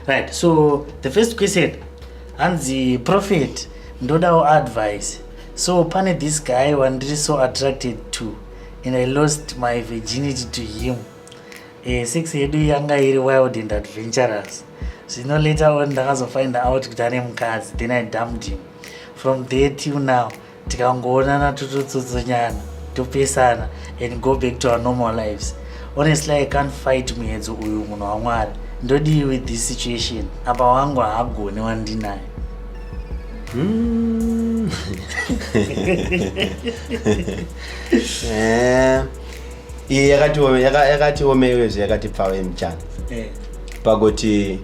Right, so the first question, and the prophet ndodawo advice. So pane this guy one really so attracted to, and I lost my virginity to him. Sex yedu yanga iri wild and adventurous. So later on find out kuti ane mukadzi, then I dumped him. From there till now tikangoonana tototsotsonyana topesana and go back to our normal lives. Honestly, I can't fight muedzo uyu munhu waMwari. Ndodi with this situation. Apa wangu haagoni wandinaye. yakati omewezve yakati pfawe mchana pakuti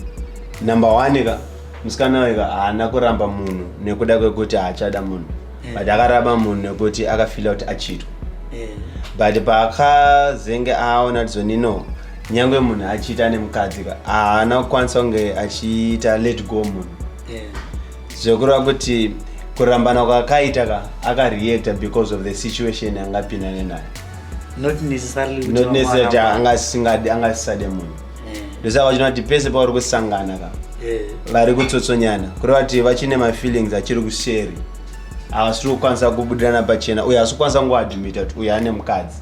number 1 ka musikana weka haana kuramba munhu nekuda kwekuti haachada munhu but akaramba munhu nekuti akafila kuti achitwa but paakazenge aona kuti zonino nyangwe munhu achiita nemukadzi ka haana kukwanisa kunge achiita let go munhu zvokureva kuti kurambana kwakaita ka akareacta because of the situation angapinda nenayo, not necessarily angasisade munhu. Ndosaka vachinoti pese pauri kusangana ka vari kutsotsonyana kureva kuti vachine mafeelings achiri kuseri havasiri kukwanisa kubudirana pachena, uye haasi kukwanisa kungoadmita kuti uyu ane mukadzi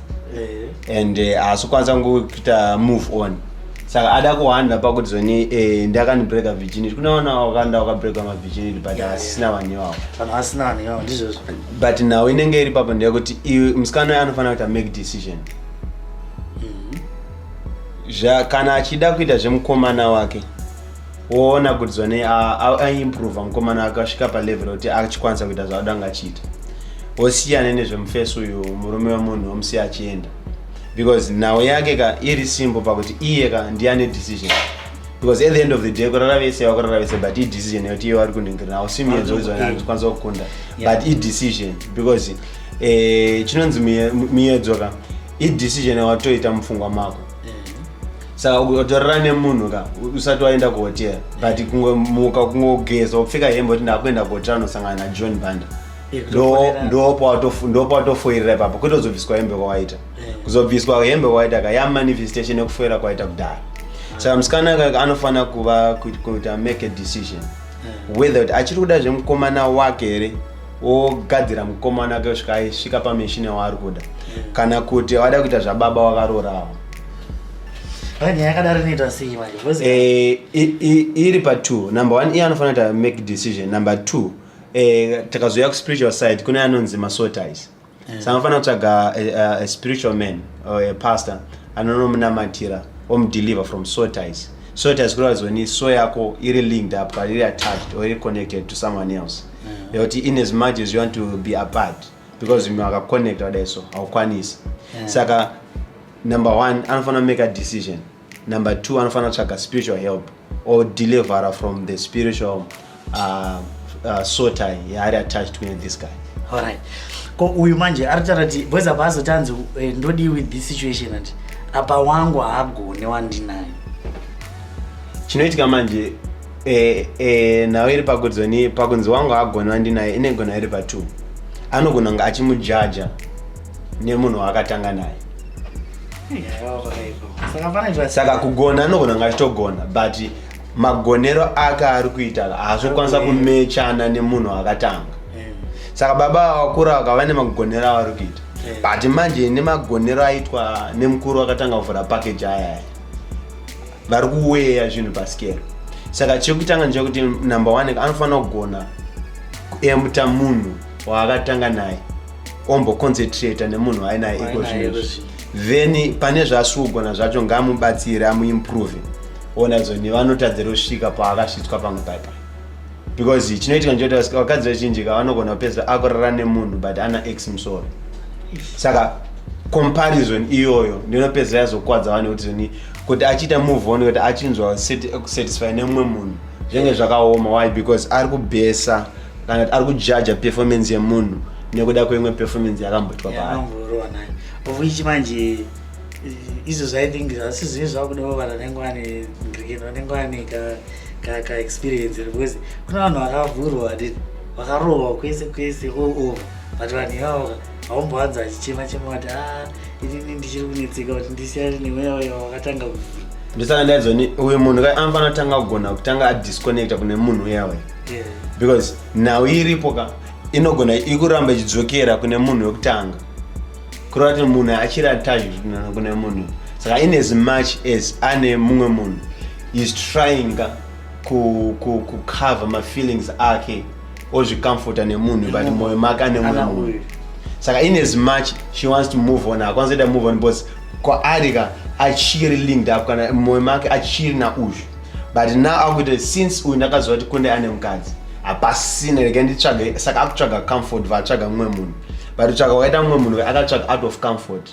and haasi kukwanisa kungoita move on. Saka ada kuhanda pakuti zoni ndakanibreaka virginity. Kunaona wakanda wakabreaka mavirginity but hasina vanewavo. But now inenge iri papo ndeyekuti musikana uyu anofanira kuti make decision. Kana achida kuita zvemukomana wake woona kuti zoni aimprove mukomana wake asvika palevel kuti achikwanisa kuita zvaadanga achiita, wosiyana nezvemufeso uyu murume wemunhu womusiya achienda. Because now yake ka iri simple pakuti iye ka ndiane decision. Because at the end of the day kurara vese wakurara vese but i decision yoti iye vari kuningirira ausimiedzo izvo kwanza kukunda but i decision because chinonzi miedzo ka i decision watoita mufungwa mako. Saka utorara nemunhu ka usati waenda kuhotera but kungomuka kungogeza kupfeka hembe kuti ndakuenda kuhotera nosangana naJohn Banda ndo pawatofoirira ipapo kwete kuzobviswa hembe kwawaita. Kuzobviswa hembe kwawaita ka yamanifestation yekufoira kwaita kudhara. Saka musikana anofanira kuita make a decision whether kuti achiri kuda zvemukomana wake here ogadzira mukomana wake kusvika aisvika pameshini waari kuda kana kuti wada kuita zvababa wakarorawo. Iri pa2. Number 1 iye anofanira kuti make decision. Number 2 takazoya kuspiritual side kune anonzi masotais. Saka anofanira kutsvaga a spiritual man or a pastor anonomunamatira omudeliver from sotais. Sotais kureva zoni so yako iri linked up but iri attached or iri connected to someone else. Yoti in as much as you want to be apart because you are connected wadayi so haukwanisi. Saka number 1 anofanira make a decision. Number 2 anofanira kutsvaga spiritual help or deliverer from the spiritual sotai yaari attached to this guy. Alright. Ko uyu manje aritara kuti boys apa azotanzi ndodi with this situation ati apa wangu haagoni wandinaye. Chinoitika manje nawo iri pakudzoni pakunzi wangu haagoni wandinaye inegona iri pa2. Anogona kunge achimujaja nemunhu waakatanga naye. Saka kugona anogona kunge achitogona but magonero ake ari kuita haazokwanisa kumechana nemunhu wakatanga. Saka baba wakura wakava nemagonero avari kuita but manje nemagonero aitwa nemukuru wakatanga kuvhura package ayaya vari kuweya zvinhu paskero. Saka chekutanga ndechekuti number 1 anofanira kugona kuemuta munhu waakatanga naye omboconcentrata nemunhu ainaye iko zvinezvi, then pane zvaasiri kugona zvacho ngaamubatsire amuimprove ona zoni vanotadzira kusvika paakasvitswa pamwe paipa. Because chinoitika ndechekuti vakadzi vazhinji vanogona kupedzisa akurara nemunhu but ana ex musoro. Saka comparison iyoyo ndinopedzisa yazokwadza vanhu kuti zoni kuti achiita move on kuti achinzwa satisfy nemumwe munhu zvenge zvakaoma. Why? Because ari kubhesa kana ari kujaja performance yemunhu nekuda kweimwe performance yakambotwa paari. Ovuichi manje izvo zvaithingi zvasizvi zvakudovana nengwani ngirikendo nengwani ka experience because kuna vanhu vakavhurwa vakarohwa kwese kwese all but vanhu ivavo haumbowanza achichema chema kuti inini ndichiri kunetseka kuti ndisiyane nemweya wakatanga kuvhura. ndisaka ndaizoni uyu munhu anofana kutanga kugona kutanga adisconnecta kune munhu uyawe because nhau iripo ka inogona ikuramba ichidzokera kune munhu wekutanga kureva kuti munhu achiri attached kune munhu saka in as much as ane mumwe munhu is trying kucover mafeelings ake ozvicomforta nemunhu but moyo make ane mumwe munhu saka in as much she wants to move on akwanzoita move on because kwaarika achiri linked up kana moyo make achiri nauzvo but now akuti since uyu ndakaziva kuti kunde ane mukadzi hapasina rege nditsvage saka akutsvaga comfort vatsvaga mumwe munhu but utsvaga wakaita mumwe munhu akatsvaga out of comfort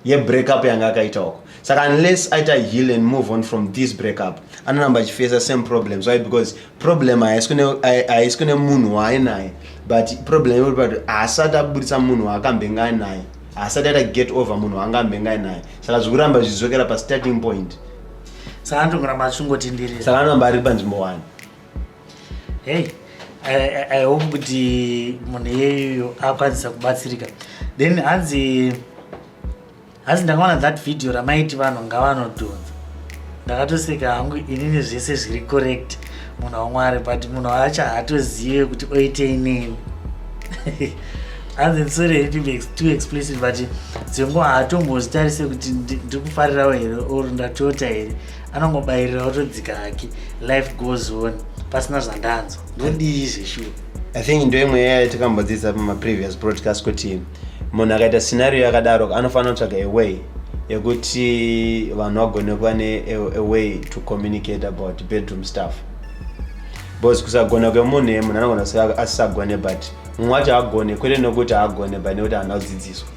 yebreakup yanga akaitako saka unless aita heal and move on from this breakup anoramba achifesa same problems why because problem haisi kune munhu waainaye but problem iri kuti haasati abudisa munhu waakambenga naye haasati aita get over munhu waangambenga naye saka zvikuramba zvichizokera pastarting point saka anotongoramba achungotenderera saka anoramba ari panzvimbo 1 hey I hope kuti munhu iyeyo akwanisa kubatsirika then hanzi ndakaona that video ramaiti vanhu ngavanodhonza ndakatoseka hangu inini zvese zviri correct munhu waMwari but munhu wacho haatozive kuti oitei neni hanzi sorry to be too explicit but dzengo haatombozitarise kuti ndikufarirawo here or ndatota here anongobayirirawo todzika hake life goes on pasina zvandanzwa ndodii zveshuwa I think ndo imwe yatikambodzidza pamaprevious broadcast kuti munhu akaita scenario yakadaro anofanira kutsvaga a way yekuti vanhu vagone kuva a way to communicate about bedroom stuff because kusagona kwemunhu munhu anogona asisagone but mumwe wacho agone kwete nokuti agone but nekuti haana kudzidziswa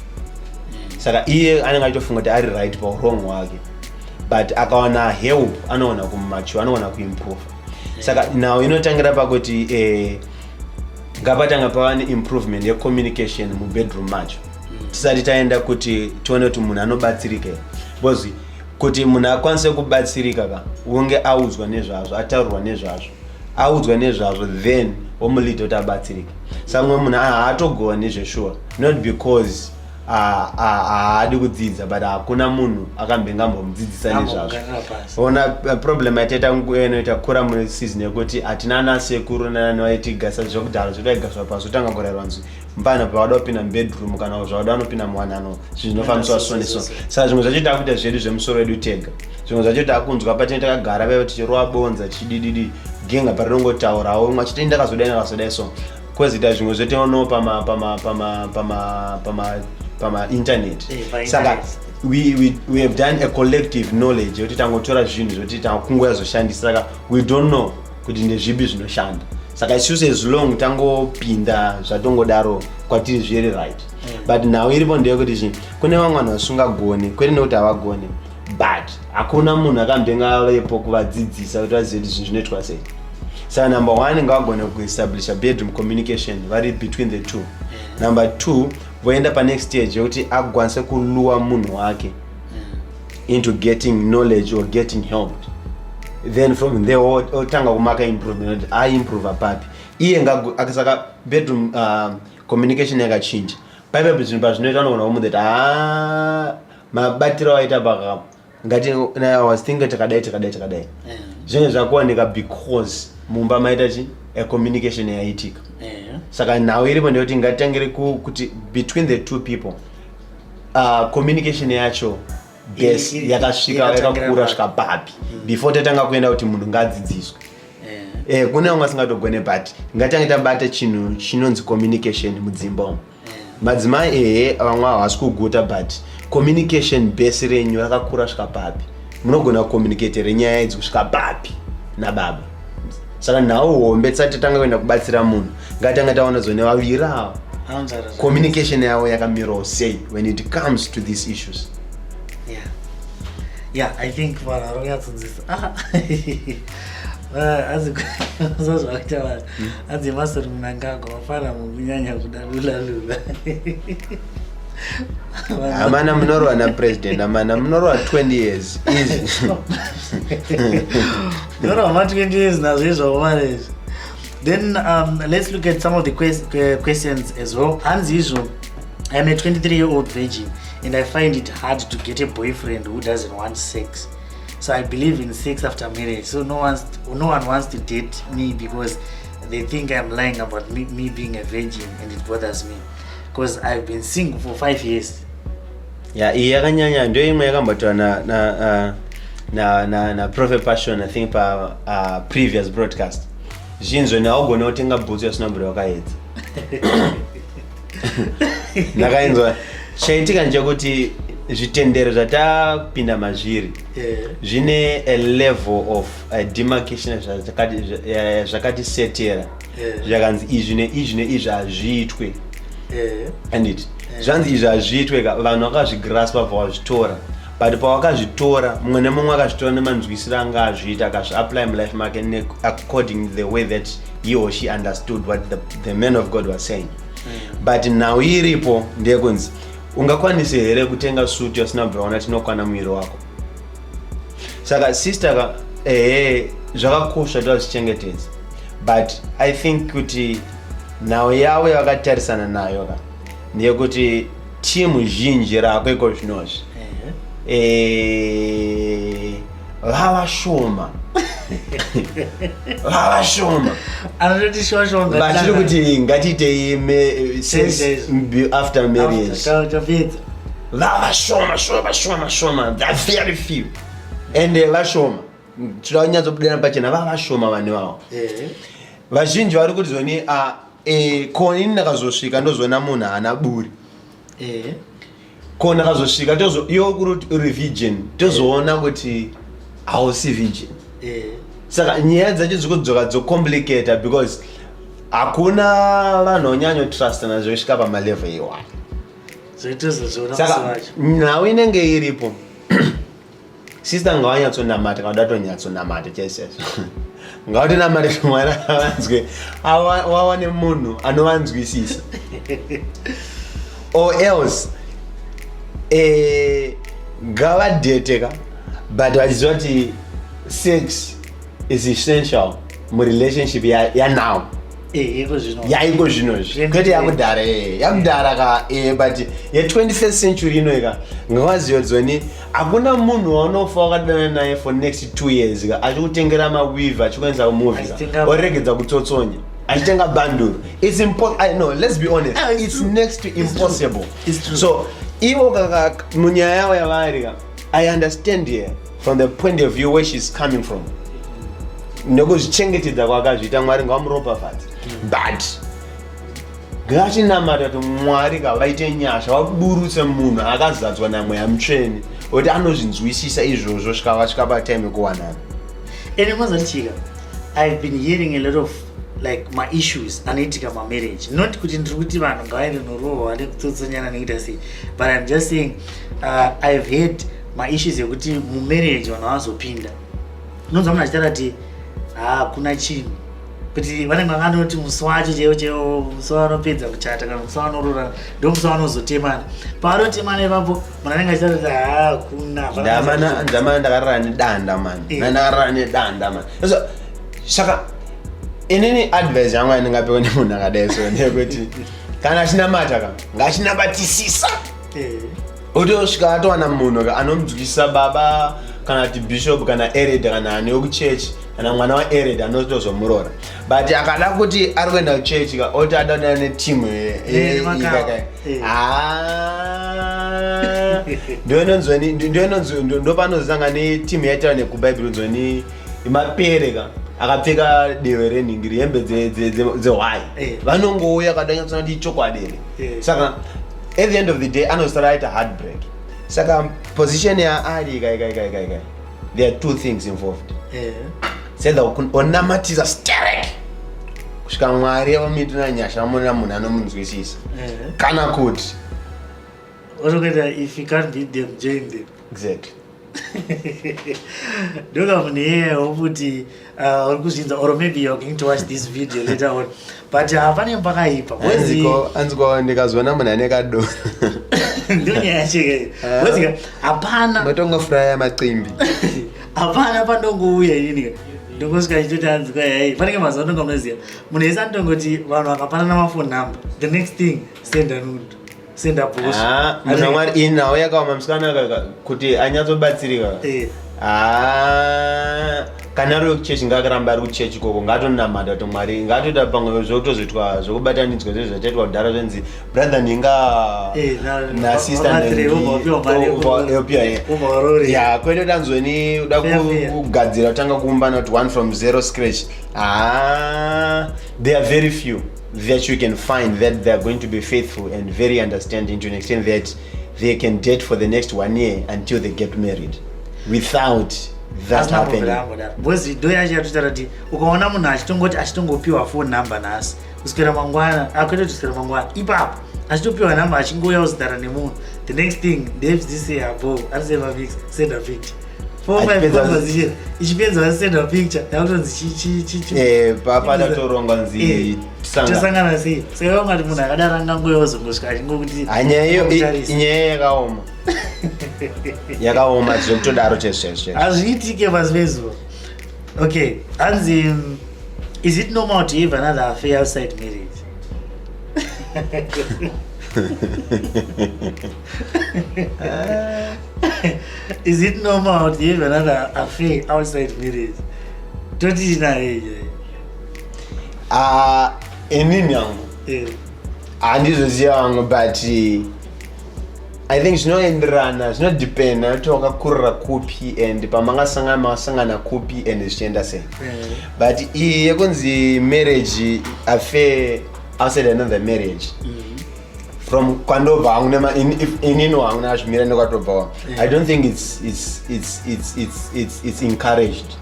saka iye anenge achitofunga kuti ari right paurong hwake but akawana help anoona kumature anoona kuimprove saka now inotangira pakuti ngapatanga pava neimprovement yecommunication mubedroom macho tisati taenda kuti tione kuti munhu anobatsirika because kuti munhu akwanise kubatsirika ka unge audzwa nezvazvo ataurirwa nezvazvo audzwa nezvazvo then omulita kuti abatsirike saka mumwe munhu haatogova nezveshuwa not because haadi kudzidza but hakuna munhu akambengambomudzidzisa nezvazvo ona problem yataita inoita kura museason yekuti hatina anasekuru nananoaitigasa zvekudhara zvotaigaswa pasi otanga kurayirwa nzi mbana pavada kupinda mubedroom kana zvavada vanopinda muwanano zvinofambiswa so neso saka zvimwe zvacho takuita zvedu zvemusoro wedu tega zvimwe zvacho takunzwa patine takagara paiva tichirova bonza chidididi genga parinongotaurawo umwe achiti ndakazodai nakazodai so kwezita zvimwe zvoteono pama internet saka we have done a collective knowledge yekuti tangotora zvinhu zvoti takungoya zoshandisa saka we don't know kuti ndezvipi zvinoshanda saka isusu as long tangopinda zvatongodaro kwatiri zviri right but now iripo ndeyekuti kune vamwe vanhu vasingagone kwete nekuti havagone but hakuna munhu akambengavepo kuvadzidzisa kuti vazive kuti zvinhu zvinoitwa sei saka number 1 ngavagone kuestablisha bedroom communication vari between the two number 2 voenda panext stage yekuti akwanise kuluwa munhu wake into getting knowledge or getting helped then from there otanga kumaka improvement aimprove papi iye akasaka bedroom communication yakachinja paipa zvinhu pazvinoita anogona kumudza kuti mabatiro aita paka ngati I was thinking takadai zvinhu zvakuwanika because mumba maita a communication yaitika saka nhau iripo ndekuti ngatitangire kuti between the two people communication yacho yes yakasvika yakakura svika papi before tatanga kuenda kuti munhu ngadzidziswe kune vamwe asingatogone but ngatange tabata chinhu chinonzi communication mudzimba umu madzimai vamwe havasi kuguta but communication base renyu rakakura svika papi munogona kucommunicatere nyaya idzi kusvika papi nababa saka nhau hombe tisati tatanga kuenda kubatsira munhu ngatanga taona zone vaviri avo communication yavo yakamirawo sei when it comes to these issues I think varonyatsonzisa azvazvakuita vanhu anzi masori munangagwa mafana mukunyanya kudalulalula amana munorwa napresident amana munorwa 20 years easy munorwa ma 20 years nazvezvavo marezvo then let's look at some of the questions as well hanzi izvo I'm a 23-year-old virgin and I find it hard to get a boyfriend who doesn't want sex. So I believe in sex after marriage. So no one wants to date me because they think I'm lying about me being a virgin, and it bothers me because I've been single for 5 years. Yeah, yakanyanya ndio imwe yakambatwa na Prophet Passion, I think pa previous broadcast. Jinzo na ogona utenga boots yasina mbere wakaedza. Nakaenzwa chaitika nje kuti zvitendero zvatapinda mazviri zvine a level of demarcation zvakati setera zvakanzi izvi hazviitwe and it zvanzi izvi hazviitwe vanhu vakazvigraspa pavazvitora but pavakazvitora mumwe nemumwe akazvitora nemanzwisiro anga azviita akazviapply mulife make according the way that he or she understood what the man of God was saying. But now iripo ndekunzi ungakwanise here kutenga suit yasina bvaona tinokwana mwiri wako. Saka sister zvakakosha kuti vazvichengetedze, but I think kuti nhau yavo yakatarisana nayo ndeyekuti timu zhinji rako iko zvinozvi vavashoma vatiri kuti ngatiitei after marriage vavashoma they're very few and vashoma tinoda kunyatsopudana pachena vavashoma vane vavo vazhinji vari kuti zoni koni ndakazosvika ndozoona munhu haana buri koni akazosvika iwo kuri uri virgin tozoona kuti hausi virgin. Saka nyaya dzacho dzikudzoka dzocomplicata because hakuna vanhu onyanya trust nazvo kusvika pamalevel iwayo. Saka nhau inenge iripo sister ngawanyatsonamata kana datonyatsonamata chaizvozvo ngautonamata mwana avanzwe wawane munhu anovanzwisisa or else ngavadeteka but vachiziva kuti sex is essential murelationship yanow yaiko zvinozvi kwete yakudhara ka but ye21st century inoika ngavaziva dzoni hakuna munhu waunofa wakadana naye for next 2 years achikutengera mawiva achikuenza movie oregedza kutsotsonya achitenga bundle. It's impossible. No, let's be honest, it's next to impossible. It's true. So ivo kaka munyaya yavo yavari I understand here from the point of view where she's coming from. Nekuzvichengetedza kwakazviita Mwari ngamuropafadze. But ngachinamata kuti Mwari vaite nyasha vaburutse munhu akazadzwa naMweya Mutsvene kuti anozvinzwisisa izvozvo svika patime kuwanana. Ene mazarichika, I've been hearing a lot of like my issues anoitika marriage, not kuti ndiri kuti vanhu ngavaende norohwa nekutsotsonyana nekuita sei, but I'm just saying I've heard my issues yekuti mumarriage vanhu havazopinda unonzwa munhu achitaura kuti hakuna chinhu kuti vanenge vakanoti musi wacho cheo musi wanopedza kuchata kana musi wanororana ndo musi wanozotemana. Pavanotemana ipapo munhu anenge achitaura kuti hakuna ndamana ndakarara nedanda mani ndakarara nedanda mani. Saka inini advice yangu yandingapewa nemunhu akadai so ndeyekuti kana achinamata ngachinabatisisa utosvika atowana munhu anomunzwisisa baba kana kuti bishop kana ered kana ani wekuchechi kana mwana waered anotozomurora. But akada kuti ari kuenda kuchechi oti adana netimu ndopanozanga netimu yaitaura nekubhaibheri nzoni imapere akapfeka dehwe renhingiri hembe dzehwai vanongouya kadanyatsona kuti ichokwadi. Saka at the end of the day anosara aita heartbreak. Saka position yaari there are two things involved. Sedza onamatisa sterek kusvika Mwari avamuitira nyasha vamonera munhu anomunzwisisa kana kuti if you can't beat them, join them. Exactly. Don't have any hopefully or maybe you're going to watch this video later on. But hapana mpaka hipa. Anziko ndikazona munhu anekado. Ndio nyashike. Wezi hapana matongo fraya macimbi. Hapana pandongouya yini. Ndongosika chitota anziko yayi. Panenge mazono ngomuziya. Munhu esandongoti vanhu vakapanana mafoni number. The next thing send a nude. Send a post. Munhu Mwari inawo yakaoma musikana kuti anyatsobatsirika. kana ro kuchechi ngakaramba ari kuchechi koko ngatonamata kuti Mwari ngatoita pamwe zvokutozoitwa zvokubatanidzwa zvezvo zvataitwa kudhara zvenzi brother ninga nasister ya kwete tanzweni uda kugadzira kutanga kuumbana kuti one from zero scratch. There are very few that you can find that they are going to be faithful and very understanding to an extent that they can date for the next 1 year until they get married without that happening. Because do yacho yatotara kuti ukaona munhu achitongopiwa phone number nhasi kuswera mangwana akwete kuswera mangwana ipapo achitopiwa number achingouya kuzodara nemunhu the next thing Dave this year above arisema mix send a picture 4-5 conversation ichipedza send a picture yakutonzi papadatoronga nzi tosangana sei saka ungati munhu akadaro angangouya kuzongosvika achingokuti inyaya yakaoma zvekutodaro chezvezve hazviitike pasi pezuva. Okay, hanzi is it normal to have another affair outside marriage? Is it normal to have another affair outside marriage? inini yangu handizoziva vangu but I think zvinoenderana zvinodependa kuti wakakurira kupi and pamangasangana kupi and zvichienda sei. But iyi yekunzi marriage affair outside another marriage from kwandobva hangu inini wangu nazvimira nekwatobva I don't think it's encouraged.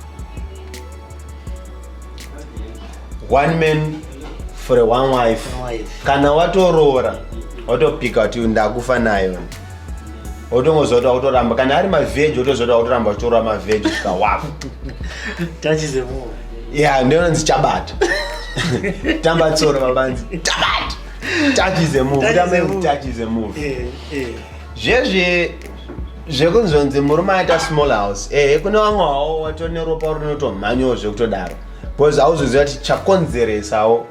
One man for a one wife. Kana watorora watopika kuti ndakufa nayo otongozota utoramba kana ari mavheji otozota utoramba uchitora mavheji kusvika wafa tachize move ndiona ndichabata tambatsoro mabanzi tabata tachize move zvekunzonzi murume aita small house kune vamwewo watone ropa rinotomhanyawo zvekutodaro because hauzoziva kuti chakonzeresawo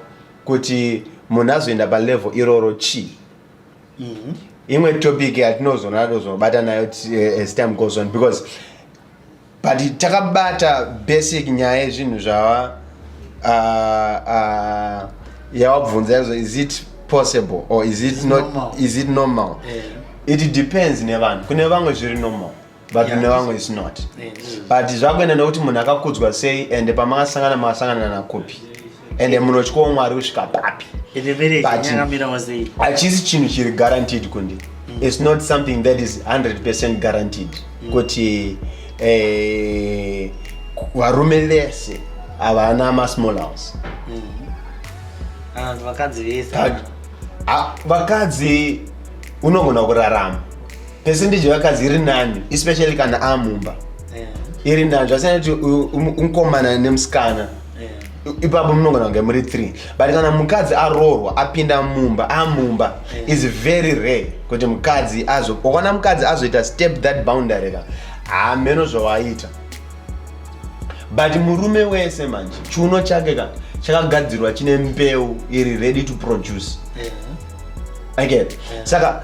kuti munhu azoenda palevel iroro chi. Imwe topic yatinozobata nayo as time goes on because but takabata basic nyaya yezvinhu zvava yawabvunza izvo is it possible or is it not normal? Is it normal? It depends nevanhu. Kune vamwe zviri normal but kune vamwe is not. But zvakuenda nekuti munhu akakudzwa sei and pamakasangana nakupi and munotyawo Mwari kusvika papi. Hachisi chinhu chiri guaranteed kundi. It's not something that is 100% guaranteed kuti varume vese havana ma-small house. Vakadzi unogona kurarama percentage vakadzi iri nani especially kana amumba iri nani zvasiyana kuti umukomana nemusikana ipapo munogona kunge muri 3 but kana mukadzi arorwa apinda mumba amumba is very rare kuti mukadzi wakana mukadzi azoita step that boundary hameno zvawaita but murume wese manje chiuno chake chakagadzirwa chine mbeu iri ready to produce. Saka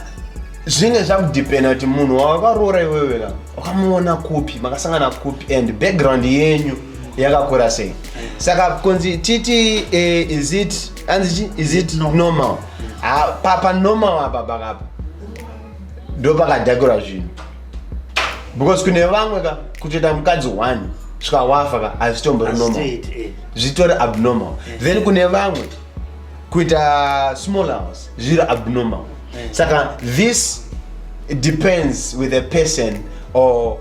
zvinge zvakudependa kuti munhu wakarora iwewe wakamuona kupi makasangana kupi and background yenyu yakakura sei. Saka kunzi titi is it normal? Papa normal apa pakapa ndo pakadhakura zvinhu because kune vamwe kutoita mukadzi 1 svika wafa hazvitombori normal zvitori abnormal. Then kune vamwe kuita small house zviri abnormal. Saka this depends with the person or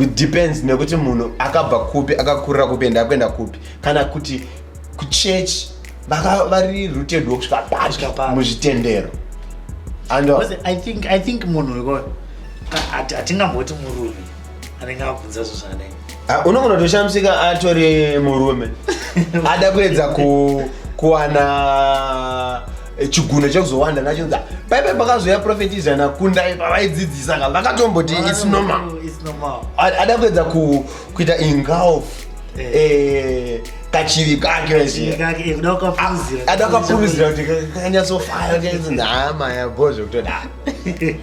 it depends nekuti munhu akabva kupi akakurira kupi enda kuenda kupi kana kuti kuchurch vari rooted kusvika pashi muzvitendero. I think munhu atingamboti murume anenge abvunza zvo zvakadai unogona kutoshamisika atori murume ada kuedza kuwana chiguno chekuzowanda nacho paipai pakazoya profetiza nakundai pavaidzidzisa vakatomboti it's normal. Ada kuedza kuita engulf kachivi kake ada kapuruzira kuti kanyatsofaya nhama yabhozvo kutoda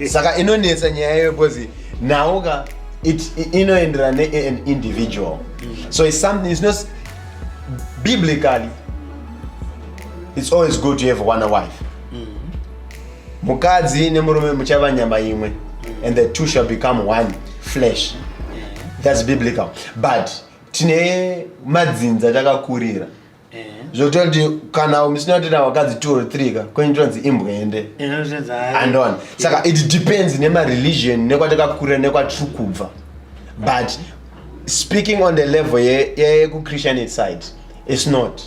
saka inonetsa nyaya yeyo because nauka inoenderana an individual. So it's something, it's not biblically, it's always good to have one wife. Mukadzi nemurume muchava nyama imwe, and the two shall become one flesh. That's biblical. But tine madzinza takakurira zvokutoti kana musina kutenda vakadzi 2 or 3 ka kwentonzi imbwende andona saka it depends nemareligion nekwatakakurira nekwatiri kubva. But speaking on the level yekuchristianity side, it's not.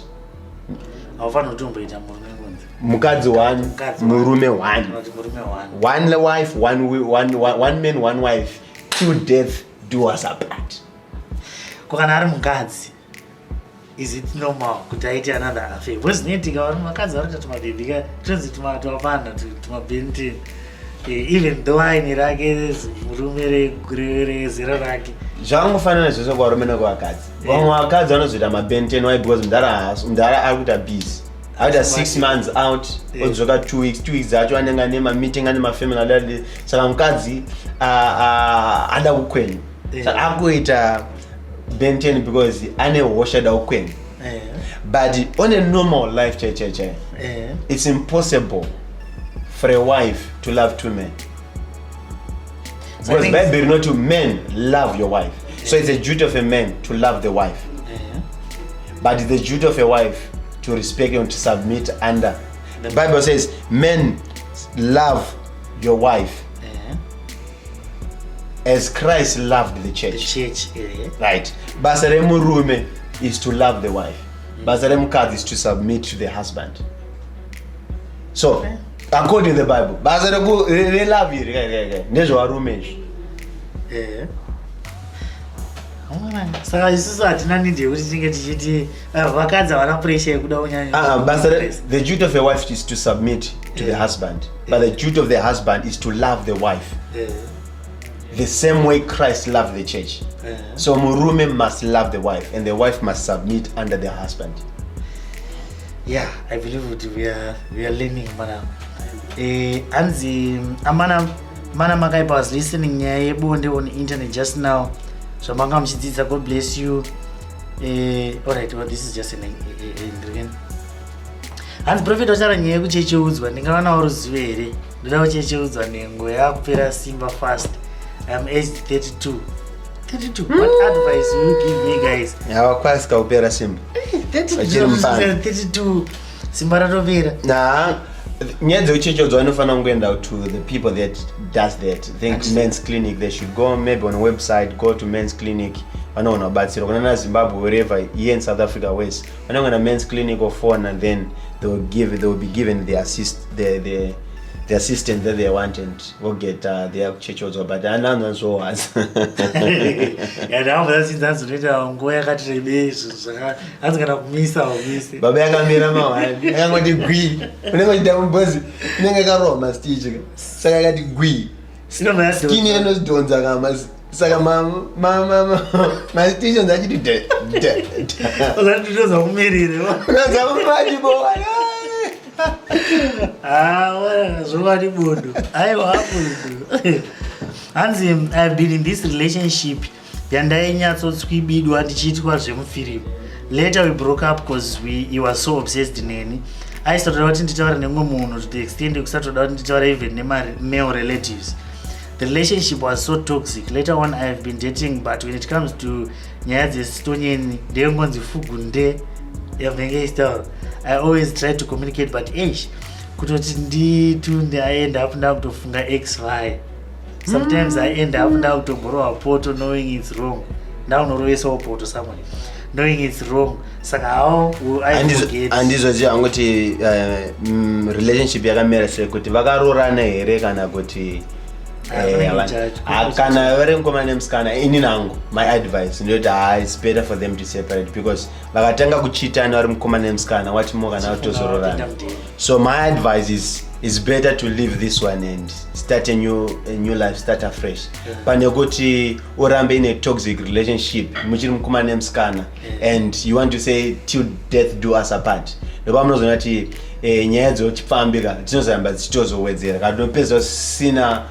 Mukadzi 1, murume 1. One wife, one man, one wife, till death do us apart. Kana ari mukadzi, is it normal kuti aite another affair? Zvinoitika vari makadzi vari kuita tumabhebhi ka tonzi tumapanda tumabhenti, even though aine rake murume rezera rake. Zvangofanana zvese kuvarume nekuvakadzi. Vamwe vakadzi vanozoita mabhenten why because mudhara ari kuita busy. After 6 months out, odzoka 2 weeks dzacho anenge ane mameeting ane mafamily adadi. Saka mukadzi ada kukwenya. Saka akuita benten because ane hosha da kukwenya. But on a normal life, it's impossible for a wife to love 2 men. Because Bible not to men love your wife. So it's a duty of a man to love the wife. But it's the duty of a wife to respect and to submit under. The Bible says, men love your wife as Christ loved the church. Right. Basare murume is to love the wife. Basare mukadzi is to submit to the husband. So, according to the Bible, basare they love you. Nezo warume. Saka isusu hatina need yekuti tinge tichiti vakadzi havana pressure yekuda kunyanya. The duty of a wife is to submit to the husband. But the duty of the husband is to love the wife. The same way Christ loved the church. So murume must love the wife and the wife must submit under the husband. Yeah, I believe we are learning, madam. Anzi amana makaipa was listening Nyaya dzeBonde on internet just now. So manga mchidzidza, God bless you. Alright, well, this is just an ingredient. Hands prophet wachara nyaya yekuchecheudzwa ndingavanawo ruzivo here. Ndoda kuchecheudzwa nengo yakupera simba fast. I'm aged 32. 32. What advice will you give me, guys? Hawakwaska kupera simba. 32 simba ratopera. Nah. Nyaya dzekuchecheudzwa vanofana kungoenda to the people that does that. I think men's clinic, they should go maybe on a website, go to men's clinic. Vanoona batsiro kuna Zimbabwe, wherever here in South Africa West. Vanongana men's clinic or phone, and then they will be given the assistant that they want and will get their checheudzwa, but another so was. Yeah, now that's it. Nguva yakati rebezvo zvaka anzikana kumisa umisi. Baba yakamira mawani. Yakangoti gwi. Unenge uchita mumbozi. Unenge karoma stitch. Saka yakati gwi. Skin inozidonza kama saka stitch ndachiti de. Uzatotoza kumirire. Unaza kumaji bwana. Zvovati bondo. Hanzi, I've been in this relationship yandainyatsotswibidwa ndichiitwa zvemufirimu. Later we broke up because he was so obsessed neni. Aisatoda kuti nditaura nemwe munhu to the extent yekusatoda kuti nditaura even nemale relatives. The relationship was so toxic. Later on I've been dating, but when it comes to nyaya dzesitonyeni ndeyengonzi fugunde yavenge istaura. I always try to communicate, but kutoti nditunde I end up ndakutofunga XY. Sometimes I end up ndakutoborrow poto knowing it's wrong. Ndaunorovesa poto somewhere knowing it's wrong. Saka how will I forget? Andizoti angoti relationship yakamera sei kuti vakarorana here kana kuti kana vari mukomana nemusikana. Ini nangu my advice ndoti it's better for them to separate, because vakatanga kuchitana vari mukomana nemusikana watimo kana vatozororana. So my advice is better to leave this one and start a new life, start afresh. Pane kuti urambe in a toxic relationship muchiri mukomana nemusikana and you want to say till death do us apart. Ndopa munozona kuti nyaya dzochifambika dzinozoramba dzichitozowedzera kana tinopedza sina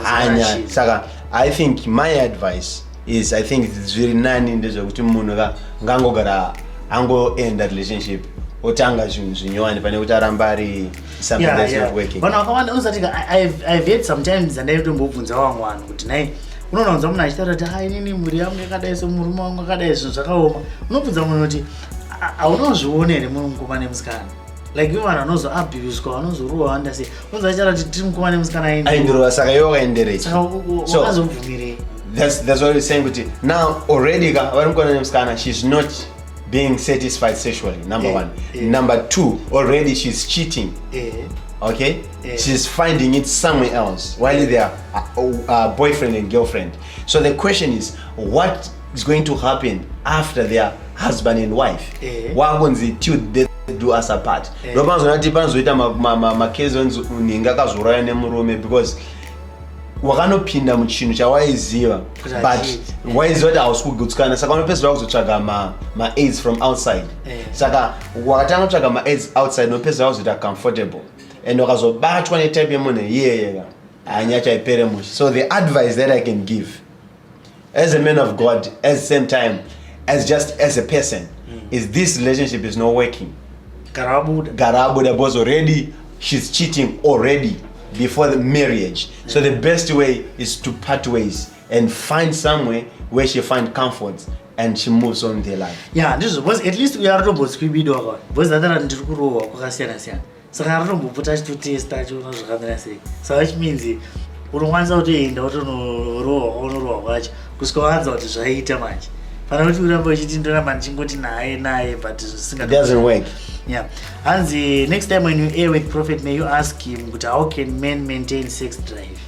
hanya. Saka I think my advice is, I think it's very nani ndezvekuti munhu ngangogara angoenda relationship otanga zvinhu zvinyowani pane kuti aramba ari something that's not working. Vanhu vakawanda uzatika I've heard sometimes andaimbobvunza vamwe vanhu kuti nai unowanza munhu achitaura kuti hai inini mhuri yangu yakadai so murume wangu akadai zvinhu zvakaoma. Unobvunza munhu kuti haunozviona here muri mukomana nemusikana, like ivo vanhu vanozoabhuswa vanozoruwa wanda sei unonza achitaura kuti tiri mukomana nemusikana aindirowa saka iwo wakaenderei saka wakazobvumirei. That's what we're saying. Now already she's not being satisfied sexually, number one. Number two, already she's cheating. Okay? She's finding it somewhere else while they are boyfriend and girlfriend. So the question is, what is going to happen after they are husband and wife? What happens till they do us apart? Because wakanopinda muchinhu chawaiziva but waiziva kuti hausi kugutsikana saka unopedzera kuzotsvaga ma-aids from outside. Saka wakatanga kutsvaga ma-aids outside unopedzera kuzoita comfortable and wakazobatwa netype yemunhu iyeyeka hanyachaipere mushe. So the advice that I can give as a man of God, at the same time as a person, is this relationship is not working. Garabuda because already she's cheating already before the marriage. So the best way is to part ways and find somewhere where she find comfort and she moves on with her life. Yeah, this was at least we are robots we do about. Was that ndiri kurowa kwakasiyana siyana. Saka rombopota to test achona zvakamira sei. So which means unowanza kutoenda unorowa kwacho kusvika wanza kuti zvaita manje. Pana kuti uramba uchiti ndoramba ndichingoti naye but it doesn't work. Yeah. And the next time when you air with Prophet, may you ask him, how can men maintain sex drive?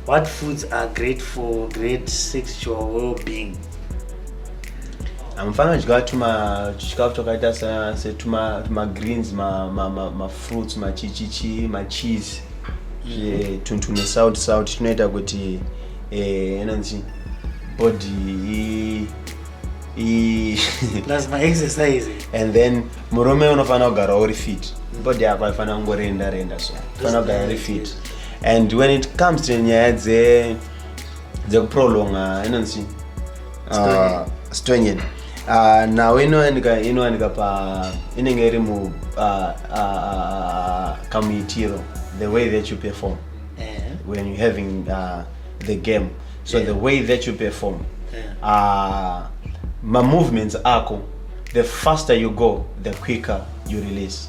What foods are great for great sexual well-being? Amfana chikafu chakaita tuma greens, ma fruits, ma chichichi, ma cheese. Tuntu ne south tunoita kuti enanzi body plus my exercise. And then murume unofana kugara uri fit. Body yako haifana kungorenda so. Unofana kugara uri fit. And when it comes to nyaya dzekuprolonga inonzi stonyeni. Now inowanika pa inenge iri mu kamuitiro, the way that you perform when you're having the game. So the way that you perform, my movements ako, the faster you go, the quicker you release.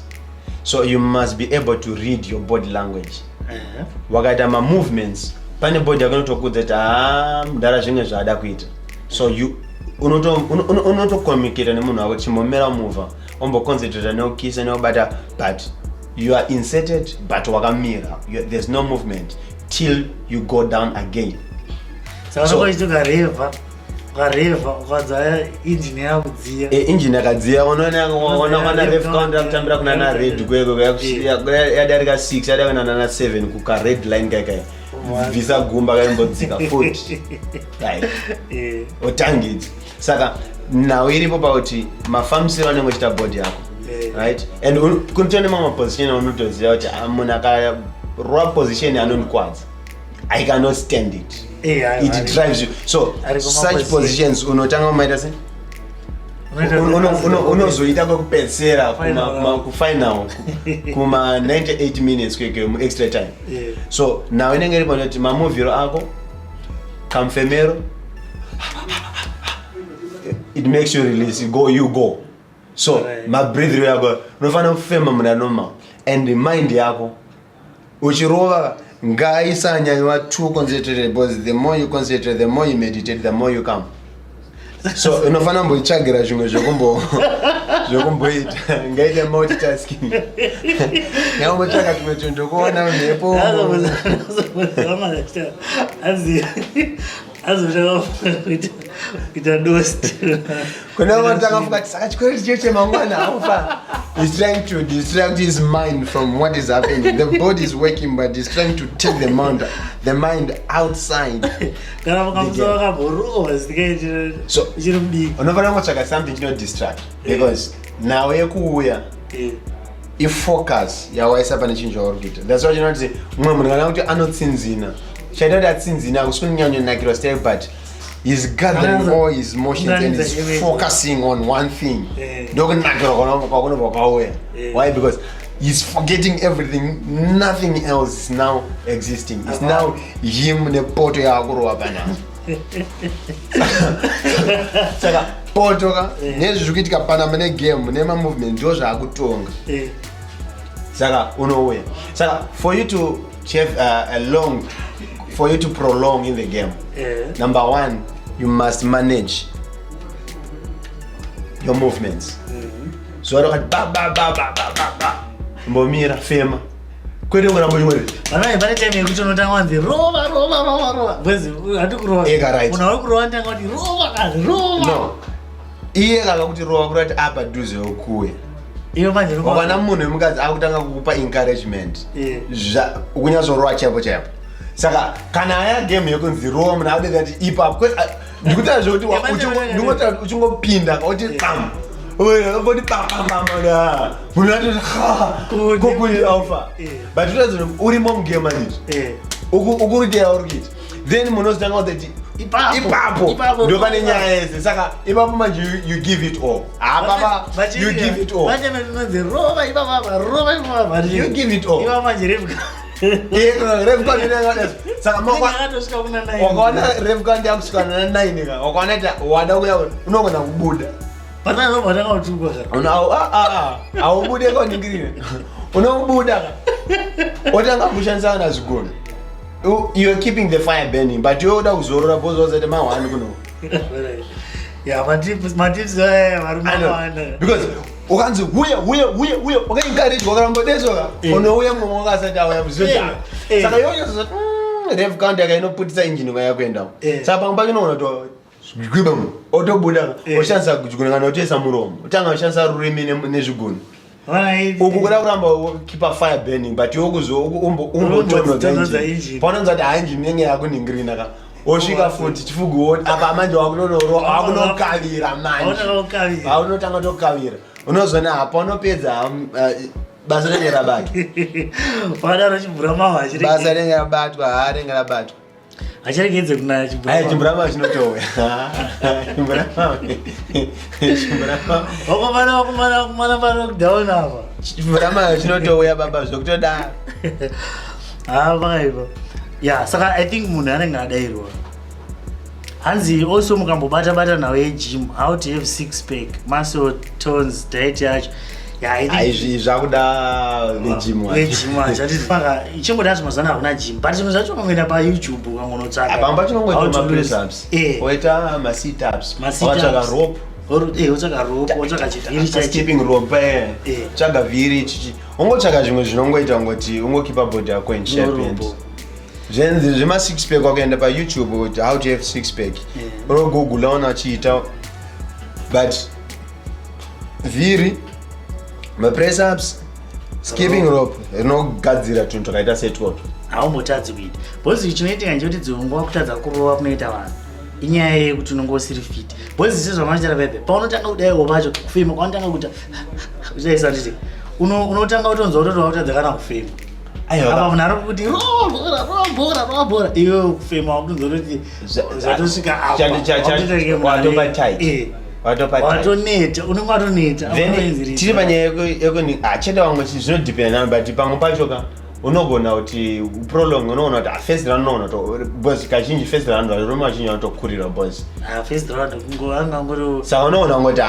So you must be able to read your body language. Wakaita ma movements, pane body yakonotokudzeta mudara zvinge zvada kuita. So you unoto communicate nemunhu wako chimomera mova, ombo concentrate neukisa neubata, but you are inserted but wakamira. There's no movement till you go down again. So Gareva kwadzaya engine yakudziya engine yakadziya unoona ref count kutambira kuna na red kweko yadarika 6 yadarika na 7 kuka red line kai visa gumba kaimbodzika foot otangiti saka now iripo pauti mafamsiro anenge achita body yako right and kunitone mamwe position unotoziva kuti munhu akarwa position anondikwadza I cannot stand it. It drives you. So such positions unotanga umaita sei? Unozoita kokupedzera ku final kuma 98 minutes kweke mu extra time. So now inenge iri panoti mamoviro ako kamfemero it makes you release, you go. So my breathing yako unofana kufema muna normal and the mind yako uchirova ngaisanya you are too concentrated because the more you concentrate, the more you meditate, the more you come. So unofana mbochagira zvimwe zvokumboita ngaita multitasking. Ngambotaka tumechondo kuona mhepo. Kita dost. Kuna watu wakafuka saka chikori cheche mangwana haufa. He's trying to distract his mind from what is happening. The body is working but he's trying to take the mind outside. Kana mukamso kaboro zikanje. So unofana kuchaka something to not distract because nawe yekuuya if focus yawaisa pane chinhu chauri kuita. That's why you know say mumwe munhu kana kuti anotsinzina Shadow that sins in our school but he's gathering all his motions and he's focusing on one thing. Why? Because he's forgetting everything. Nothing else is now existing. It's now him in the poto ya guru apana. Saka poto ka nezvikitika pana mane game nema movement ndio zvakutonga. Saka unowhere. Saka for you to have for you to prolong in the game. Number one, you must manage your movements. So I don't ba ba ba ba ba ba ba. Mbomira fema. Kwete ngora mbonyore. Bana ibare time yekuti unotanga wanzi rova. Bwezi hatukurova. Ega right. Unawe kurova ndanga kuti rova. No. Iye kaka kuti rova kurati apa duze okuwe. Iyo manje rova. Wakana munhu wemukadzi akutanga kukupa encouragement. Ukunyazorova chaipo chaipo. Saka kana aya game yekunzi rova munhu akude that ipapo. Ndikuta zvoti ndingota uchingopinda kuti pam. Oya body pam da. Munhu kokuli alpha. But utazo uri mom game manage. Ukurutia urukiti. Then munhu zitanga kuti ipapo ndo pane nyaya yese. Saka ipapo manje you give it all. Baba you give it all. Manje manje rova ipapo. You give it all. Ipapo manje refuka. Refuka ndinanga. Saka wakaona refuka ndiyakusvika na 9 ka. Wakaona kuti wada kuya unogona kubuda. Pana no bana utuko kana. Aubude kwa ningirire. Unobuda ka. Otanga kushanza na zigoni. You are keeping the fire burning, but you oda kuzorora bozo zete mawani kuno. Yeah, my tips varumana. Because ukanzi huya okay encourage wakaramba dezoka unouya mumwe wakasati auya muzota. Saka yoyo zoti rev count yakainoputisa engine kwayakwenda. Saka pamwe pachinoona to zvikweba mu otobuda oshanisa kujukunana utesa muromo. Utanga oshanisa rurimi nezvigoni. Uku kuda kuramba keep a fire burning but yokuzo umbotonodza engine. Panonza kuti engine yenge yakuningirina ka. Osvika futi chifugu apa manje wakunokavira manje. Aunotanga tokavira. Unozona apa unopedza basa renge rabatwa. Padaro chibhurama achirege. Basa renge rabatwa, harenga rabatwa. Achiregedze kuna chibhurama. Chibhurama chinotoya. Chibhurama. Wakumana pano kudown apa. Chibhurama chinotoya baba zvokutoda. Vaiva. Yeah, saka I think munhu anenge adairwa. Hanzi also mukambobata nawe gym, how to have six pack, muscle tones, diet yacho. Yeah, I think zvakuda vegym wacho. Vegym wacho. Paka ichingoda zvimazana hakuna gym, but zvimwe zvacho unongoenda pa YouTube ukangonotsvaka. Apamba chinongoita ma press ups. Oita ma sit ups. Watsvaka rope. Wotsvaka rope, wotsvaka chivhiri chacho. Skipping rope. Tsvaga vhiri chichi. Ungotsvaka zvimwe zvinongoita ngoti ungokipa body yako in shape and zvema six pack wakaenda pa YouTube kuti how to have six pack. Unogoogle ona achiita but vhiri ma press ups skipping rope inogadzira tuntu twakaita setwoto. Haumbotadzi kuita. Bhozi chinoitika nje kuti dzongwa kutadza kurova kunoita vanhu. Inyaya yekuti unonga usiri fit. Bhozi sezvamachara pepe. Paunotanga kudaiwo pacho kufema kwaunotanga kuita uchaisa nditi. Unotanga kutonzwa kuti wakutadza kana kufema. Apa munhu ari kuti robhora iwe kufema wakutonzwa kuti zatosvika apa watopa tight. Watoneta, unenge watoneta. Tiri panyaya yekuni chete vamwe zvinodependa but pamwe pacho ka unogona kuti prolong unoona kuti first round unoona kuti boss kazhinji first round varume vazhinji vanotokurira boss. First round angangori saka unoona kuti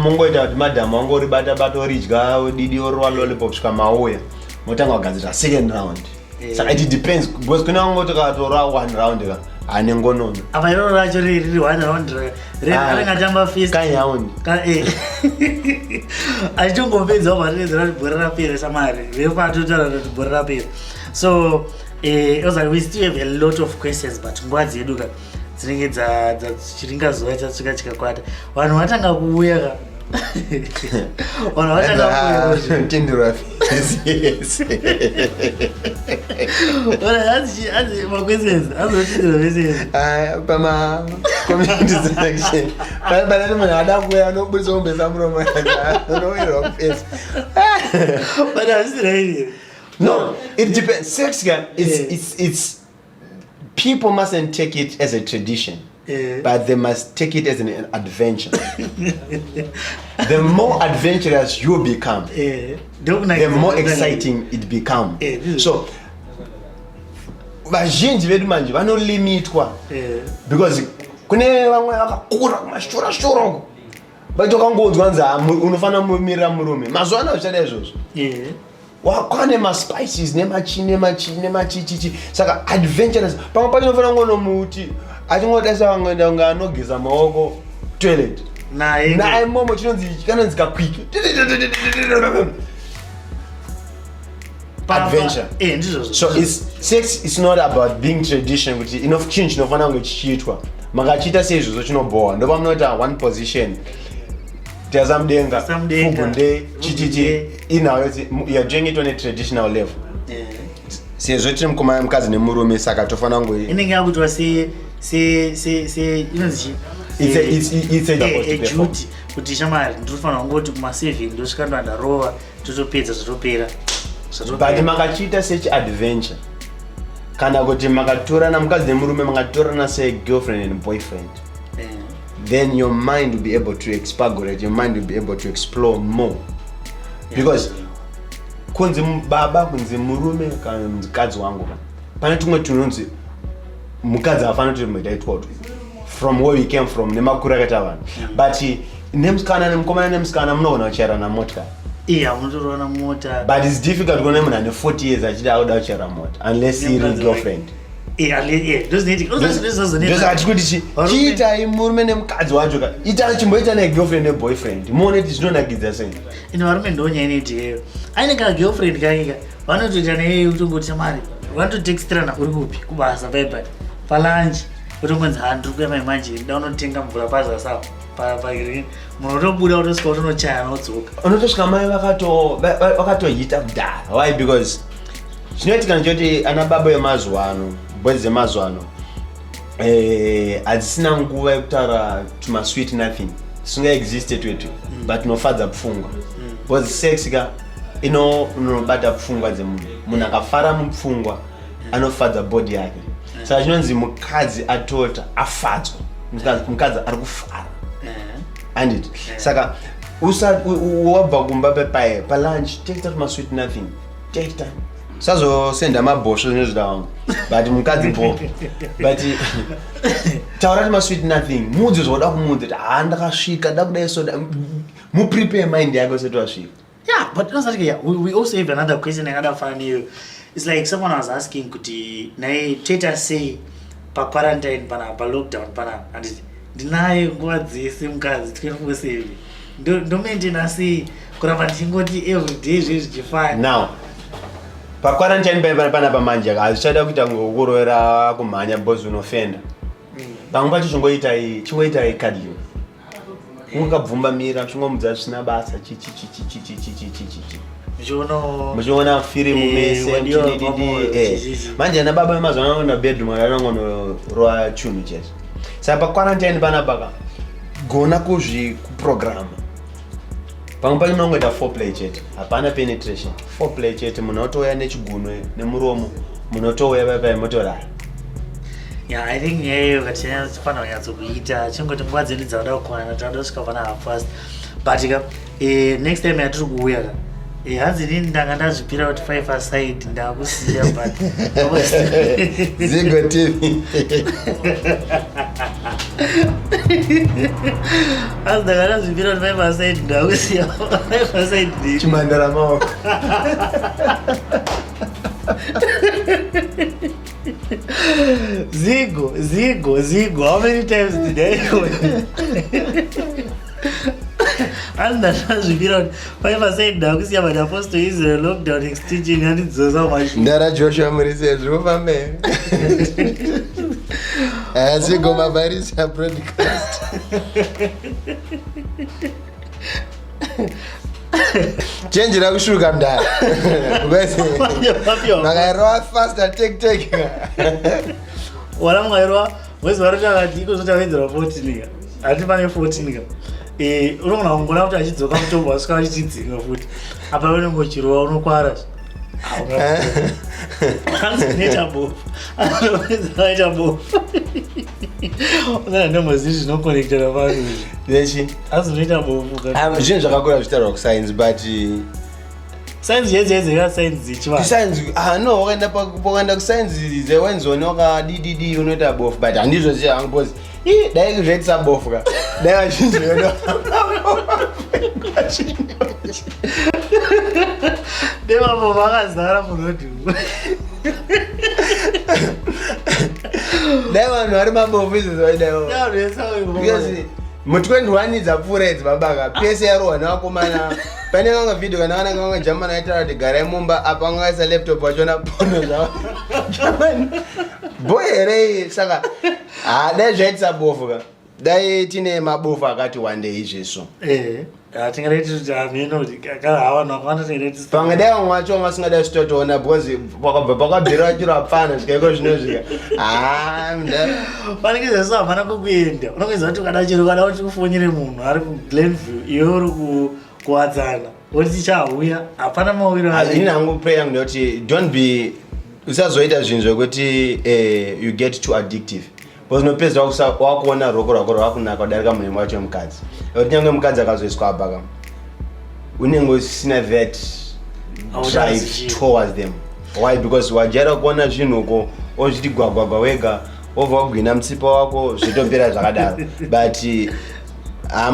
mungoita kuti madhamu angori bata oridya didi orwa lollipop svika mauya motanga kugadzira second round. Saka it depends because kuna angoti katora one round ka anengonono. Apa iroro racho riri one round anengatamba first round. Achitongopedza marezera kuti bhora rapera samari vepatotara kuti bhora rapera. So we still have a lot of questions but nguva dzedu ka dzinenge chiringa zuva chasvika chikakwata vanhu vatanga kuuya ka vanhu vatanga kuuya tendera hanzi maquestions hazotindira message pama community section bana munhu ada kuuya anobudisa umbesa muromo unowirwa kufesa but hazvisiraini. No, it depends. Sex, it's people mustn't take it as a tradition, but they must take it as an adventure. The more adventurous you become, the more exciting it becomes. So, vazhinji vedu manje vanolimitwa because kune vamwe vakakura kumashura uko vatokangonzwa nzi unofana mumirira murume mazuva ano zvichada izvozvo wakwane maspices nemachichi saka adventurous pamwe pacho unofana kungono muti achingodasa vangoenda kunge anogeza maoko toilet naye momo kanonzi kakwiki adventure. So sex is not about being tradition kuti chinhu chinofana kunge chichiitwa makachita seizvozvo chinobohwa ndopa munota one position tiasamudenga fugunde chichichi inayo you are doing it on a traditional level. Sezvo tiri mukadzi nemurume saka tofana kunge inenge yakutwa se inonzi it's a duty kuti shamari ndinofanira kungoti kuma7 ndosvika ndarova totopedza zvotopera. But makachita such adventure kana kuti makatorana mukadzi nemurume makatorana say girlfriend and boyfriend, then your mind will be able to expagorate, your mind will be able to explore more, because kunzi baba kunzi murume kana mukadzi wangu pane tumwe tunonzi mukadzi afana kuti mudaitwa from where we came from nemakura akaita vanhu, but nemusikana nemukomana nemusikana munoona vachiarana motikari. Unotorona mota. But it's difficult when I'm 40 years achida auda kuchera mota unless you're a girlfriend. Chiita murume nemukadzi wacho ka ita chimboita ne girlfriend and boyfriend muone kuti zvinonakidza sei. Varume ndonyaya inoiteyo ainenge girlfriend kake vanotoita neye utongoti mari vanototexterana uri kupi kubasa bye palunch utongonzi ndiri kuema manje ndida unotenga mvura pazasa pairi munotobuda utosvika utonochaya nodzoka unotosvika mai vakatohita kudhara. Why? Because chinoitika ndechoti ana baba emazuva ano boys emazuva ano hadzisina nguva yekutaura tumasweet nothing singaexiste twetu but inofadza pfungwa because sex ka inobata pfungwa dzemunhu akafara mupfungwa anofadza body yake saka chinonzi mukadzi atota afadzwa mukadzi ari kufara andit saka wabva kumba palunch take that masweet nothing take time sazosenda mabhosvo nezvida wangu but mukadzi bo but taurati masweet nothing mudzi zvoda kumudzi kuti ndakasvika da kudai soda muprepare mind yako usati wasvika. Yeah, but we also have another question yakadafanana neyo. It's like someone was asking kuti naye toita sei quarantine pana lockdown pana and ndinaye nguva dzese mukadzi 24/7 ndomaintaina sei kuramba ndichingoti everyday zvezvichifana. Now quarantine pana pamanje hazvichada kuita ngokurovera kumhanya bozi unofenda pamwe pacho chingoitai cardio ungakabvumba mira chingomudza zvisina basa chichichichichichichichichi muchiona firimu mese manje ana baba emazuva anoona bedroom anangonorova chunhu chete saka quarantine panapa gona kuprograma pamwe pacho munongoita foreplay chete hapana penetration foreplay chete munhu otouya nechigunwe nemuromo munhu otouya pai motorari. Yeah, I think yayo katina fana kunyatsokuita chingoti nguva dzedu dzauda kukwana tauda kusvika pana half-past but next time yatiri kuuya hanzi inini ndanga ndazvipira kuti 5 aside ndakusiya but Zigo TV hanzi ndanga ndazvipira kuti 5 aside ndakusiya 5 aside chimandara maoko Zigo, how many times did I go? And that's without 5% now, because you are supposed to use a lockdown extension and it's so much. Nara Joshua Morris, Ruba man. As you go, my virus have broadcast. Change it up, sugar and that. Nagairo faster, take. What am I wrong? Where's what I think was 14? I think I'm 14. Unaona ngona kuti achidzoka mutombo asika achidzidzika futi apa vane ngochirwa unokwara Anoita bofu. Anoita bofu. Una ndombozivi zvinokonekta navanhu. Nechi? Anoita bofu. Zvinhu zvakakura zvitaurwa kuscience but science yedze science dzichiva. Science no wakaenda kuscience zewenzoni wakadididi unoita bofu but handizvo zvihangozi. Dai kuzviitisa bofu ka. Dai vazhinji vedu. Devavo vakazara murodhi. Dai vanhu vari mabofu izvo vaidaiwo. Because mu21 dzapfuura idzi babaka pese yarohwa navakomana. Pane vamwe vhidhiyo kana vananga vamwe German aitaura kuti garai mumba apa vangaisa laptop vachiona pono zvavo. Boy here saka dai zvaitisa bofu ka. Dai tine mabofu akati wandei izvezvo. Tingareiti kuti ameno kahawana kwanotengetisa. Pamwe dai vamwe vacho vasingada kutotoona because pakabvira chiro apfana zvikaiko zvinosvika. Panenge zvese hapana kukuenda. Unokuziva kuti ukada chiro kada kuti ufonyere munhu ari kuGlenview iwe uri kuwadzana. Woti tichauya hapana mawiro ayo. Ini hangu pray yangu ndoti don't be usazoita zvinhu zvekuti you get too addictive. Because nopedza wakuona roko rwako rwakunaka kudarika munhu wacho mukadzi. Kuti nyange mukadzi akazoiswa abaka unenge usina that drive towards them. Why? Because wajera kuona zvinhu uko ozviti gwagwagwa wega obva wagwina mutsipa wako zvitopera zvakadaro. But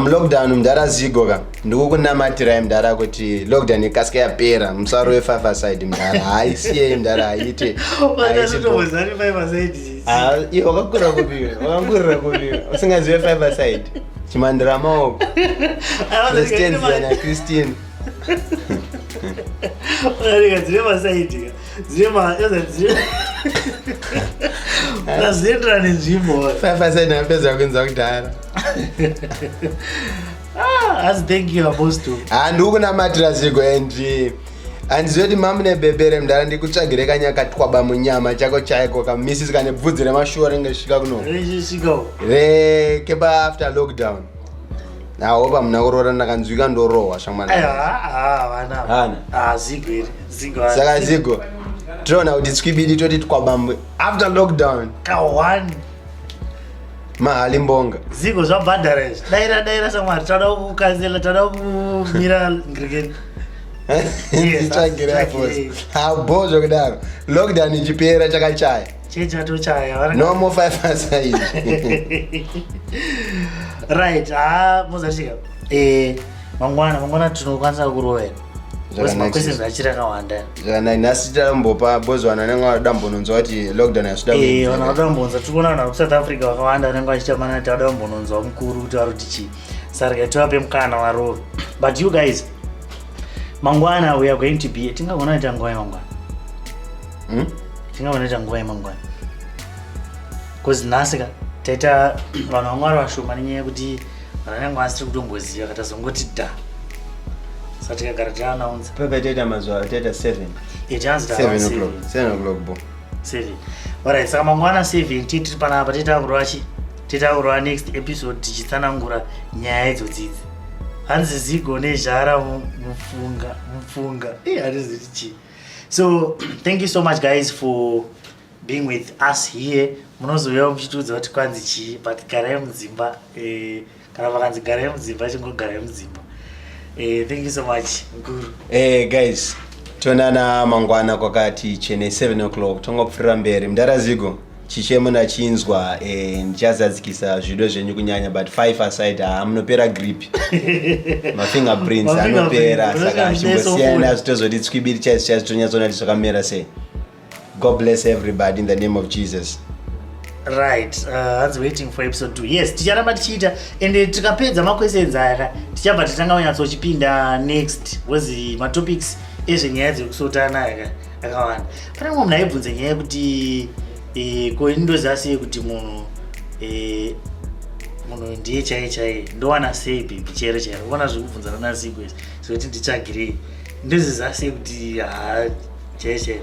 lockdown mudhara zigo ka ndikukunamatirai mudhara kuti lockdown ikasika yapera musaro we5 aside mudhara haisiye mudhara haite iwe wakakura kupiwe wakangurira kupiwe usingazive 5 aside chimandira maoko Christian na Christine dzine masaidi dzine nenzvimbo 5 aside napedza kunza kudhara. As thank you Apostle. Ndikukunamatira zigo and handizive kuti mamune bebere mudhara ndikutsvagire kanyakatwaba munyama chako chaiko kamisisi kane bvudzi remashuwa ringe svika kuno rekepa after lockdown. Hope muna kuroora ndakanzwika ndorohwa saka zigo tinoona kuti tswibidi toti twabamwe after lockdown ka1 mahali mbonga zigo zvabhadharazvo daira samwari toda kukanzela toda kumira ngirikeni bo zvokudaro lockdown ichipera chakachaya chechatochaya no more 5 aside. Right, muzashika mangwana tinokwanisa kurovera questions achira kawanda zvakanaka nhasi tirambopa bozi vanhu vanenge vadambononzwa kuti lockdown yasvida vanhu vadambononzwa tikuona vanhu vakusouth africa vakawanda vanenge vachitamana kuti vadambononzwa mukuru kuti vari kuti chii saka tivape mukana varove. But you guys mangwana we are going to be tingagona kuita nguva yemangwana tingagona kuita nguva yemangwana because nhasi ka taita vanhu vamwari vashoma nenyaya yekuti vanhu vanenge vasiri kutomboziva katazongoti dha saka tikagara tianaunza pepe taita mazuva taita 7 o'clock bo 7. Alright, saka mangwana 7 tiri panapa titakurwa next episode tichitsanangura nyaya idzodzidzi hanzi zigo nezhara mufunga handiziti chii. So thank you so much guys for being with us here. Munozouya muchitiudza kuti kwanzi chii but garai mudzimba kana vakanzi garai mudzimba chingogarai mudzimba. Thank you so much Guru. Guys tonana mangwana kwakati chene 7 o'clock tongopfurira mberi mudhara zigo chichemuna chinzwa ndichazadzikisa zvido zvenyu kunyanya but 5 aside munopera grip mafingerprints anopera saka chimbosiyana zvitozoti tswibiri chaisi tonyatsoona kuti zvakamera sei. God bless everybody in the name of Jesus. Right, hanzi waiting for episode 2. Yes, ticharamba tichiita ende tikapedza maquestions aya tichabva titanga kunyatsochipinda next wezi matopics ezvenyaya dzekusotana aya akawanda. Pane mumwe munhu aibvunza nyaya yekuti ko ndozasi yekuti munhu ndiye chaiye ndowana sei baby chero uona zviri kubvunzana nasigo izvi zvekuti nditsvagirei ndozizasi yekuti chaiye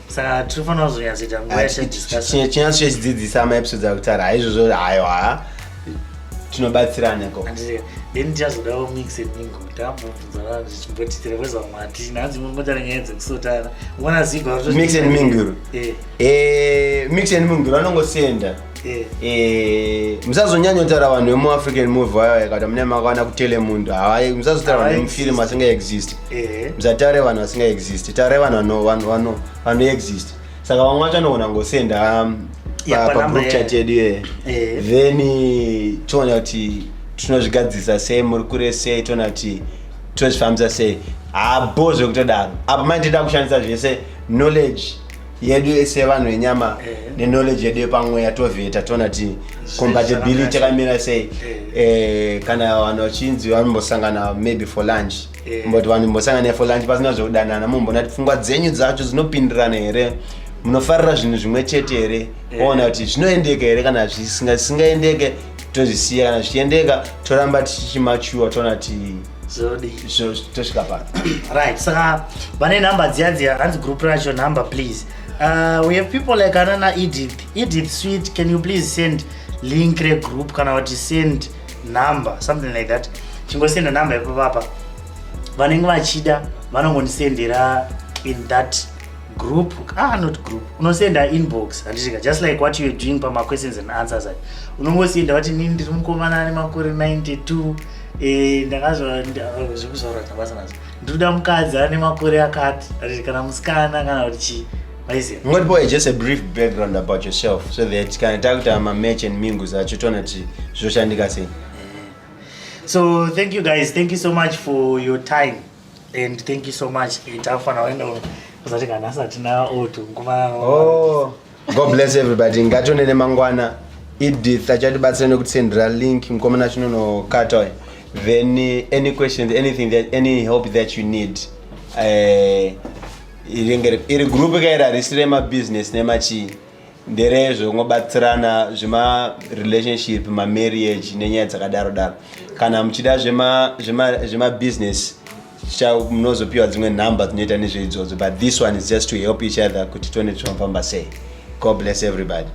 saka tinofanira kuzonyatsoita nguva chinyatso chechidzidzisa maepisodes akutara haizvozvo hayo tinobatsiranako. Then tichazodawo mix and mingle tambobvunza zvichimboti tirekweza mwati nanzi mumbotara nyaya dzekusotana uona zigwa mix and mingle. Mix and mingle vanongosenda musazonyanya kutaura vanhu vemuafrican movie vayo yakati mune makawana kutele munhu havai musazotaura vanhu vemufilm vasingaexist musataure vanhu vasingaexist taure vanhu vanoexist saka vamwe vacho anogona ngosenda pagroup chat yedu then toona kuti tinozvigadzisa sei muri kure sei toona kuti tozvifambisa sei habo zvekutodaro apo maitida kushandisa zvese knowledge yedu sevanhu venyama neknowledge yedu yepamweya tovheta toona kuti compatibility yakamira sei kana vanhu vachinzi vanombosangana maybe for lunch mboti vanhu mbosangana for lunch pasina zvekudanana mumbona kuti pfungwa dzenyu dzacho dzinopindirana here munofarira zvinhu zvimwe chete here oona kuti zvinoendeka here kana zvisingaendeke tozvisiya kana zvichiendeka toramba tichimachuwa toona kuti tosvika pano. Right, saka vane number dziya hanzi group racho number please. We have people like Anana Edith Sweet, can you please send link group kana wati send number something like that. Chingosenda number yapo papa. Vanenge vachida vanongonisendera in that group not group unosenda inbox handisvika just like what you're doing pama questions and answers unongosenda vati nini ndiri mukomana ane makore 92 ndakazva zvekuzvaura ndabasa nazvo ndinoda mukadzi ane makore akati kana musikana kana kuti chii maiziva ngoti boy just a brief background about yourself so that kana takuta match and mingu zacho toona kuti zvoshandika sei. So thank you guys, thank you so much for your time and thank you so much itafana wenda kuzati kana satina oto ngumana. God bless everybody. Ngatonene mangwana Edith achatibatsira nekutisendera link mukomana chinono katoy. Then any questions, anything that any help that you need iri group kaira risirema business nemachi nderezo ngobatsirana zvema relationship ma marriage nenyaya dzakadaro daro kana muchida zvema business munozopiwa dzimwe number dzinoita nezveidzodzo but this one is just to help each other kuti tone zvamfamba sei. God bless everybody.